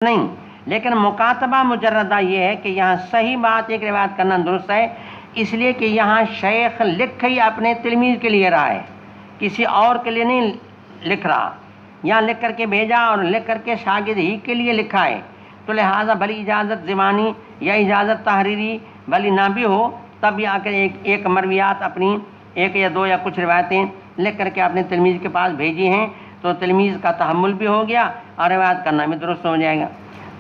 نہیں، لیکن مکاتبہ مجردہ یہ ہے کہ یہاں صحیح بات ایک روایت کرنا درست ہے، اس لیے کہ یہاں شیخ لکھ ہی اپنے تلمیذ کے لیے رہا ہے، کسی اور کے لیے نہیں لکھ رہا، یہاں لکھ کر کے بھیجا اور لکھ کر کے شاگرد ہی کے لیے لکھا ہے، تو لہٰذا بھلی اجازت زبانی یا اجازت تحریری بھلی نہ بھی ہو، تب بھی آ کر ایک مرویات اپنی ایک یا دو یا کچھ روایتیں لکھ کر کے اپنے تلمیذ کے پاس بھیجی ہیں، تو تلمیذ کا تحمل بھی ہو گیا اور روایت کرنا بھی درست ہو جائے گا۔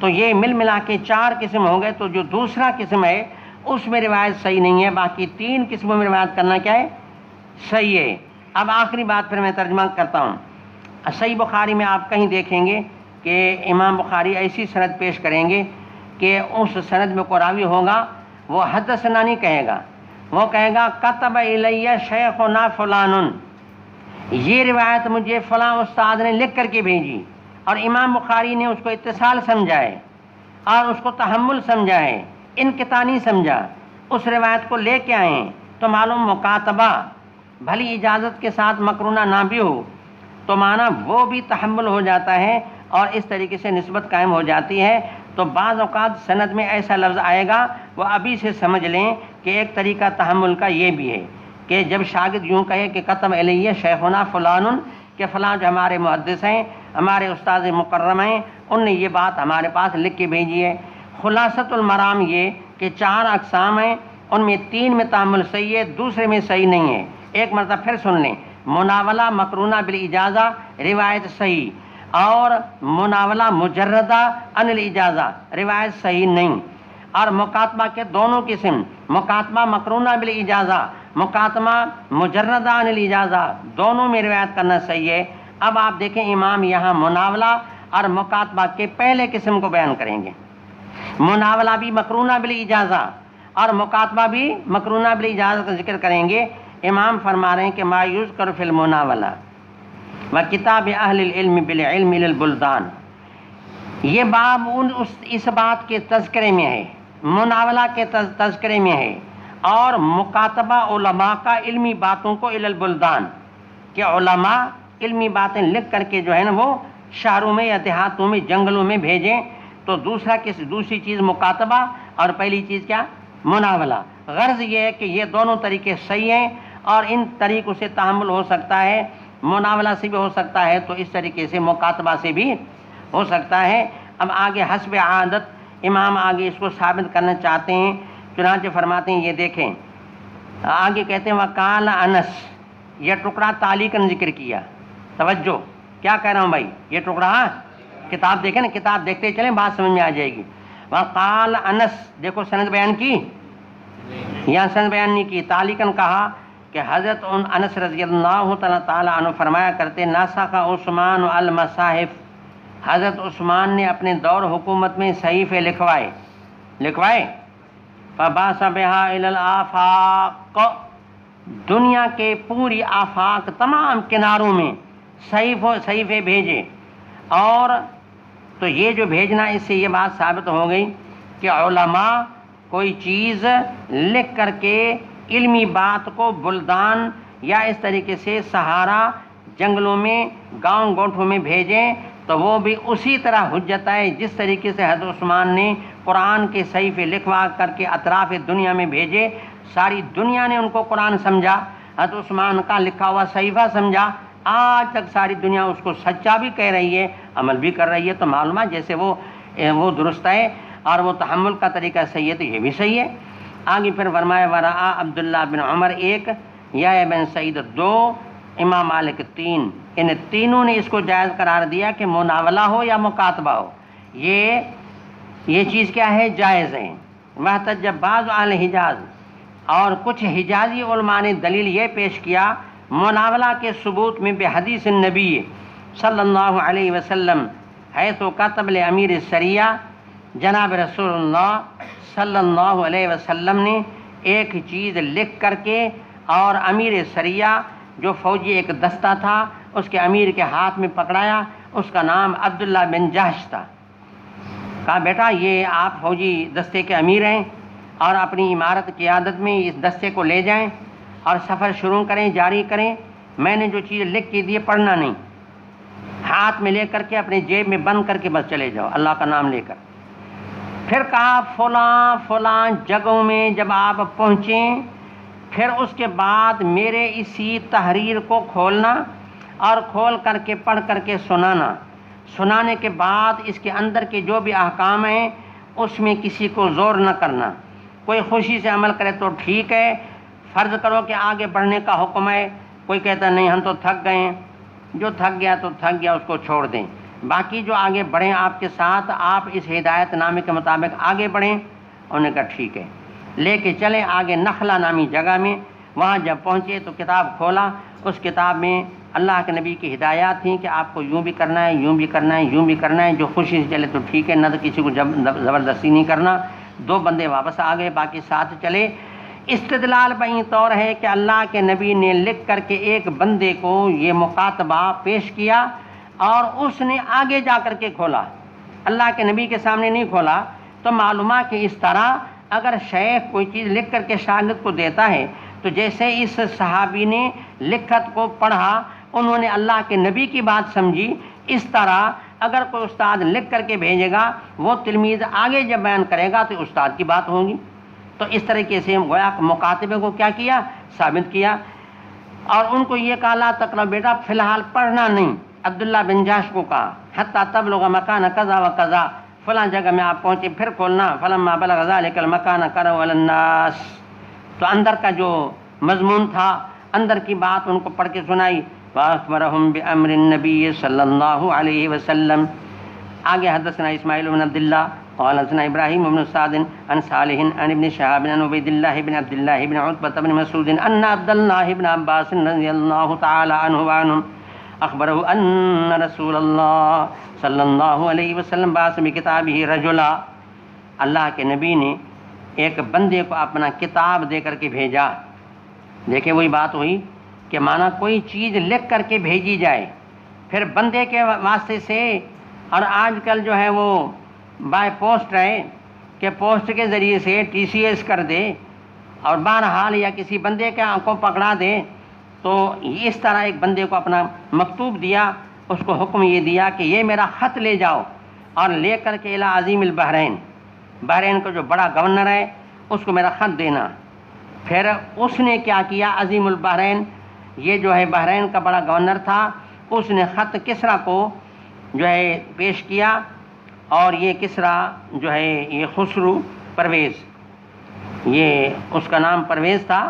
تو یہ ملا کے 4 قسم ہو گئے، تو جو دوسرا قسم ہے اس میں روایت صحیح نہیں ہے، باقی 3 قسموں میں روایت کرنا کیا ہے؟ صحیح ہے۔ اب آخری بات پھر میں ترجمہ کرتا ہوں۔ صحیح بخاری میں آپ کہیں دیکھیں گے کہ امام بخاری ایسی سند پیش کریں گے کہ اس سند میں کوئی راوی ہوگا وہ حدثنا نہیں کہے گا، وہ کہے گا کتب الیہ شیخنا فلان، یہ روایت مجھے فلاں استاد نے لکھ کر کے بھیجی، اور امام بخاری نے اس کو اتصال سمجھا ہے اور اس کو تحمل سمجھا ہے، انقطاع نہیں سمجھا، اس روایت کو لے کے آئے ہیں، تو معلوم مکاتبہ بھلی اجازت کے ساتھ مقرونہ نہ بھی ہو تو معنی وہ بھی تحمل ہو جاتا ہے اور اس طریقے سے نسبت قائم ہو جاتی ہے۔ تو بعض اوقات سند میں ایسا لفظ آئے گا، وہ ابھی سے سمجھ لیں کہ ایک طریقہ تحمل کا یہ بھی ہے کہ جب شاگرد یوں کہے کہ کتب الیہ شیخنا فلان، کہ فلاں جو ہمارے محدث ہیں، ہمارے استاد مکرم ہیں، ان نے یہ بات ہمارے پاس لکھ کے بھیجی ہے۔ خلاصۃ المرام یہ کہ 4 اقسام ہیں، ان میں 3 میں تحمل صحیح ہے، دوسرے میں صحیح نہیں ہے۔ ایک مرتبہ پھر سن لیں، مناولہ مقرونہ بالاجازہ روایت صحیح، اور مناولہ مجردہ عن الاجازہ روایت صحیح نہیں، اور مکاتبہ کے دونوں قسم، مکاتبہ مقرونہ بالاجازہ، مکاتبہ مجردہ عن الاجازہ، دونوں میں روایت کرنا صحیح ہے۔ اب آپ دیکھیں امام یہاں مناولہ اور مکاتبہ کے پہلے قسم کو بیان کریں گے، مناولہ بھی مقرونہ بالاجازہ اور مکاتبہ بھی مقرونہ بالاجازہ کا ذکر کریں گے۔ امام فرما رہے ہیں کہ ما یذکر فی المناولہ و کتاب اہل العلم بالعلم الی البلدان، یہ باب اس بات کے تذکرے میں ہے، مناولہ کے تذکرے میں ہے، اور مکاتبہ علماء کا علمی باتوں کو الی البلدان، کہ علماء علمی باتیں لکھ کر کے جو ہے نا وہ شہروں میں یا دیہاتوں میں جنگلوں میں بھیجیں۔ تو دوسری چیز مکاتبہ اور پہلی چیز کیا؟ مناولہ۔ غرض یہ ہے کہ یہ دونوں طریقے صحیح ہیں اور ان طریقوں سے تحمل ہو سکتا ہے، مناولہ سے بھی ہو سکتا ہے، تو اس طریقے سے مکاتبہ سے بھی ہو سکتا ہے۔ اب آگے حسب عادت امام آگے اس کو ثابت کرنا چاہتے ہیں، چنانچہ فرماتے ہیں، یہ دیکھیں آگے کہتے ہیں وقال انس، یہ ٹکڑا تعلیقاً ذکر کیا، توجہ کیا کہہ رہا ہوں بھائی، یہ ٹکڑا کتاب دیکھیں نا، کتاب دیکھتے چلیں بات سمجھ میں آ جائے گی۔ وقال انس، دیکھو سند بیان کی، یہاں سند بیان نہیں کی، تعلیقاً کہا کہ حضرت انس رضی اللہ تعالیٰ عنہ فرمایا کرتے ناسخ عثمان المصاحف، حضرت عثمان نے اپنے دور حکومت میں صحیفے لکھوائے فبعث بہا الی الآفاق، دنیا کے پوری آفاق تمام کناروں میں صحیفے بھیجے، اور تو یہ جو بھیجنا، اس سے یہ بات ثابت ہو گئی کہ علماء کوئی چیز لکھ کر کے علمی بات کو بلدان یا اس طریقے سے صحارا جنگلوں میں گاؤں گوٹھوں میں بھیجیں، تو وہ بھی اسی طرح حجت ہے جس طریقے سے حضرت عثمان نے قرآن کے صحیفے لکھوا کر کے اطراف دنیا میں بھیجے، ساری دنیا نے ان کو قرآن سمجھا، حضرت عثمان کا لکھا ہوا صحیفہ سمجھا، آج تک ساری دنیا اس کو سچا بھی کہہ رہی ہے، عمل بھی کر رہی ہے، تو معلومات جیسے وہ درست ہے اور وہ تحمل کا طریقہ صحیح ہے، تو یہ بھی صحیح ہے۔ آگے پھر فرمایا ورعا عبداللہ بن عمر 1، یحییٰ بن سعید 2، امام مالک 3، ان تینوں نے اس کو جائز قرار دیا کہ مناولہ ہو یا مکاتبہ ہو، یہ چیز کیا ہے؟ جائز ہے۔ واحتج بعض اہل حجاز، اور کچھ حجازی علماء نے دلیل یہ پیش کیا مناولہ کے ثبوت میں بحدیث النبی صلی اللہ علیہ وسلم حیث کتب لامیر السریہ، جناب رسول اللہ صلی اللہ علیہ وسلم نے ایک چیز لکھ کر کے اور امیر سریہ جو فوجی ایک دستہ تھا اس کے امیر کے ہاتھ میں پکڑایا، اس کا نام عبداللہ بن جحش تھا۔ کہا بیٹا یہ آپ فوجی دستے کے امیر ہیں اور اپنی عمارت قیادت میں اس دستے کو لے جائیں اور سفر شروع کریں، جاری کریں، میں نے جو چیز لکھ کے دی پڑھنا نہیں۔ ہاتھ میں لے کر کے اپنے جیب میں بند کر کے بس چلے جاؤ اللہ کا نام لے کر۔ پھر کہا فلاں فلاں جگہوں میں جب آپ پہنچیں پھر اس کے بعد میرے اسی تحریر کو کھولنا اور کھول کر کے پڑھ کر کے سنانا، سنانے کے بعد اس کے اندر کے جو بھی احکام ہیں اس میں کسی کو زور نہ کرنا، کوئی خوشی سے عمل کرے تو ٹھیک ہے، فرض کرو کہ آگے بڑھنے کا حکم ہے، کوئی کہتا نہیں ہم تو تھک گئے ہیں، جو تھک گیا تو تھک گیا اس کو چھوڑ دیں، باقی جو آگے بڑھیں آپ کے ساتھ آپ اس ہدایت نامے کے مطابق آگے بڑھیں۔ انہوں نے کہا ٹھیک ہے، لے کے چلے آگے نخلا نامی جگہ میں، وہاں جب پہنچے تو کتاب کھولا، اس کتاب میں اللہ کے نبی کی ہدایات تھیں کہ آپ کو یوں بھی کرنا ہے، یوں بھی کرنا ہے، یوں بھی کرنا ہے، جو خوشی سے چلے تو ٹھیک ہے، نہ تو کسی کو زبردستی نہیں کرنا۔ 2 بندے واپس آ گئے، باقی ساتھ چلے۔ استدلال بئی طور ہے کہ اللہ کے نبی نے لکھ کر کے ایک بندے کو یہ مکاتبہ پیش کیا اور اس نے آگے جا کر کے کھولا، اللہ کے نبی کے سامنے نہیں کھولا، تو معلومہ کہ اس طرح اگر شیخ کوئی چیز لکھ کر کے شاگرد کو دیتا ہے تو جیسے اس صحابی نے لکھت کو پڑھا انہوں نے اللہ کے نبی کی بات سمجھی، اس طرح اگر کوئی استاد لکھ کر کے بھیجے گا وہ تلمیذ آگے جب بیان کرے گا تو استاد کی بات ہوگی۔ تو اس طریقے سے گویا مکاتبے کو کیا کیا، ثابت کیا، اور ان کو یہ کہا لا تقرأ بیٹا فی الحال پڑھنا نہیں۔ عبداللہ بن جاش کو کہا حتی تبلغ مکان کذا و کذا، فلاں جگہ میں آپ پہنچے پھر کھولنا، فلما بلغ ذلک المکان قرأ علی الناس، تو اندر کا جو مضمون تھا اندر کی بات ان کو پڑھ کے سنائی۔ وَأَخْبَرَهُمْ بِأَمْرِ النَّبِيِّ صلی اللہ علیہ وسلم۔ آگے حدثنا اسماعیل بن عبداللہ قال حدثنا ابراہیم بن سعد عن صالح عن ابن شہاب عن عبید اللہ بن عبد اللہ بن عتبہ بن مسعود ان عبد اللہ بن عباس رضی اللہ تعالی عنہ وعنہم اخبرہ ان رسول اللہ صلی اللہ علیہ وسلم بعث بکتابہ رجلا، اللہ کے نبی نے ایک بندے کو اپنا کتاب دے کر کے بھیجا۔ دیکھیں وہی بات ہوئی کہ مانا کوئی چیز لکھ کر کے بھیجی جائے پھر بندے کے واسطے سے، اور آج کل جو ہے وہ بائی پوسٹ ہے کہ پوسٹ کے ذریعے سے TCS کر دے اور بہرحال یا کسی بندے کے کو پکڑا دے، تو اس طرح ایک بندے کو اپنا مکتوب دیا، اس کو حکم یہ دیا کہ یہ میرا خط لے جاؤ اور لے کر کے الی عظیم البحرین، بحرین کا جو بڑا گورنر ہے اس کو میرا خط دینا۔ پھر اس نے کیا کیا، عظیم البحرین یہ جو ہے بحرین کا بڑا گورنر تھا، اس نے خط کسریٰ کو جو ہے پیش کیا، اور یہ کسریٰ جو ہے یہ خسرو پرویز، یہ اس کا نام پرویز تھا،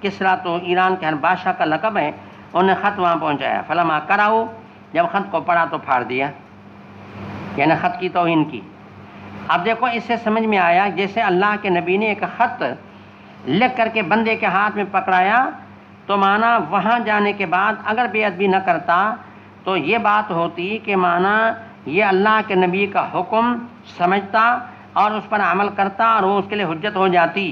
کسریٰ تو ایران کے ہر بادشاہ کا لقب ہے، انہوں نے خط وہاں پہنچایا۔ فلما قرأوا، جب خط کو پڑھا تو پھاڑ دیا، یعنی خط کی توہین کی۔ اب دیکھو اس سے سمجھ میں آیا جیسے اللہ کے نبی نے ایک خط لکھ کر کے بندے کے ہاتھ میں پکڑایا تو مانا وہاں جانے کے بعد اگر بے ادبی نہ کرتا تو یہ بات ہوتی کہ مانا یہ اللہ کے نبی کا حکم سمجھتا اور اس پر عمل کرتا اور وہ اس کے لیے حجت ہو جاتی۔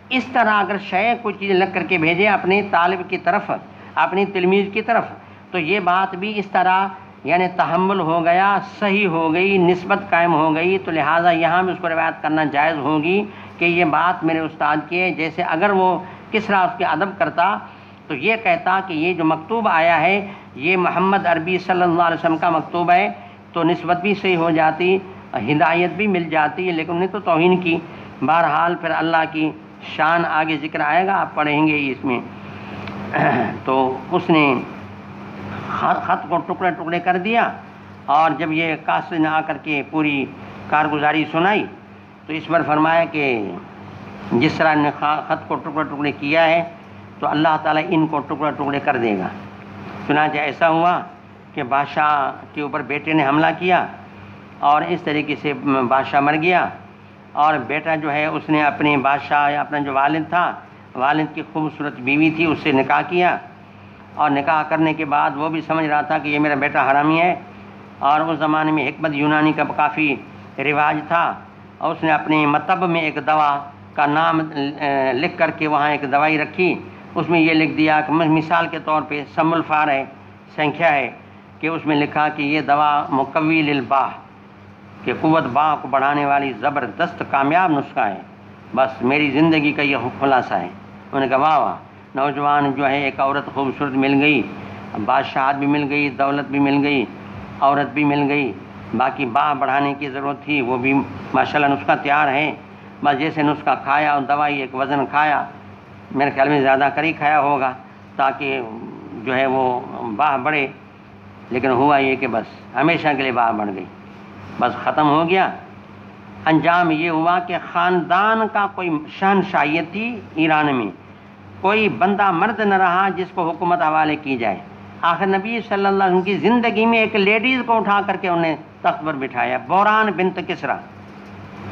اس طرح اگر شیخ کوئی چیز لکھ کر کے بھیجے اپنے طالب کی طرف، اپنی تلمیذ کی طرف، تو یہ بات بھی اس طرح یعنی تحمل ہو گیا، صحیح ہو گئی، نسبت قائم ہو گئی، تو لہٰذا یہاں بھی اس کو روایت کرنا جائز ہوگی کہ یہ بات میرے استاد کی ہے۔ جیسے اگر وہ کسریٰ اس کے ادب کرتا تو یہ کہتا کہ یہ جو مکتوب آیا ہے یہ محمد عربی صلی اللہ علیہ وسلم کا مکتوب ہے، تو نسبت بھی صحیح ہو جاتی، ہدایت بھی مل جاتی، لیکن انہیں تو توہین کی۔ بہرحال پھر اللہ کی شان آگے ذکر آئے گا، آپ پڑھیں گے اس میں۔ تو اس نے خط کو ٹکڑے ٹکڑے کر دیا، اور جب یہ قاصد نے آ کر کے پوری کارگزاری سنائی تو اس پر فرمایا کہ جس طرح نے خط کو ٹکڑے ٹکڑے کیا ہے تو اللہ تعالیٰ ان کو ٹکڑے ٹکڑے کر دے گا۔ چنانچہ ایسا ہوا کہ بادشاہ کے اوپر بیٹے نے حملہ کیا اور اس طریقے سے بادشاہ مر گیا، اور بیٹا جو ہے اس نے اپنے بادشاہ یا اپنا جو والد تھا، والد کی خوبصورت بیوی تھی، اس سے نکاح کیا، اور نکاح کرنے کے بعد وہ بھی سمجھ رہا تھا کہ یہ میرا بیٹا حرامی ہے، اور اس زمانے میں حکمت یونانی کا کافی رواج تھا، اور اس نے اپنے مطب میں ایک دوا کا نام لکھ کر کے وہاں ایک دوائی رکھی، اس میں یہ لکھ دیا کہ مثال کے طور پہ سم الفار ہے، سنکھیا ہے، کہ اس میں لکھا کہ یہ دوا مقوی للباہ، کہ قوت باہ کو بڑھانے والی زبردست کامیاب نسخہ ہے، بس میری زندگی کا یہ خلاصہ ہے۔ انہوں نے کہا واہ واہ، نوجوان جو ہے ایک عورت خوبصورت مل گئی، بادشاہت بھی مل گئی، دولت بھی مل گئی، عورت بھی مل گئی، باقی باہ بڑھانے کی ضرورت تھی وہ بھی ماشاءاللہ نسخہ تیار ہے، بس جیسے نسخہ کھایا اور دوائی ایک وزن کھایا، میرے خیال میں زیادہ کر ہی کھایا ہوگا تاکہ جو ہے وہ باہ بڑھے، لیکن ہوا یہ کہ بس ہمیشہ کے لیے باہ بڑھ گئی، بس ختم ہو گیا۔ انجام یہ ہوا کہ خاندان کا کوئی شہنشاہیت تھی ایران میں، کوئی بندہ مرد نہ رہا جس کو حکومت حوالے کی جائے۔ آخر نبی صلی اللہ علیہ وسلم کی زندگی میں ایک لیڈیز کو اٹھا کر کے انہیں تخت پر بٹھایا، بوران بنت کسرا،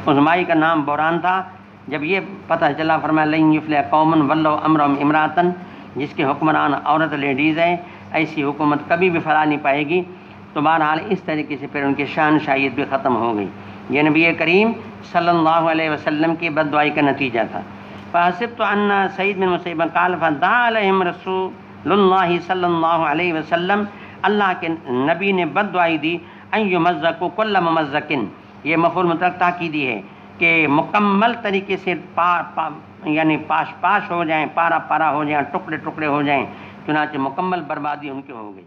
اس مائی کا نام بوران تھا۔ جب یہ پتہ چلا فرمایا لن یفلح قوم ولوا امرهم امراتن، جس کے حکمران عورت لیڈیز ہے، ایسی حکومت کبھی بھی فلاح نہیں پائے گی۔ تو بہرحال اس طریقے سے پھر ان کی شہنشاہیت بھی ختم ہو گئی۔ یہ نبی کریم صلی اللہ علیہ وسلم کی بد دعائی کا نتیجہ تھا۔ فحسبت ان سعید بن مسیب قال فدعا علیہم رسول اللہ صلی اللہ علیہ وسلم، اللہ کے نبی نے بد دعائی دی، ان یمزقوا کل ممزق، یہ مفعول مطلق تاکیدی ہے کہ مکمل طریقے سے یعنی پاش ہو جائیں، پارا ہو جائیں، ٹکڑے ہو جائیں، چنانچہ مکمل بربادی ان کی ہو گئی۔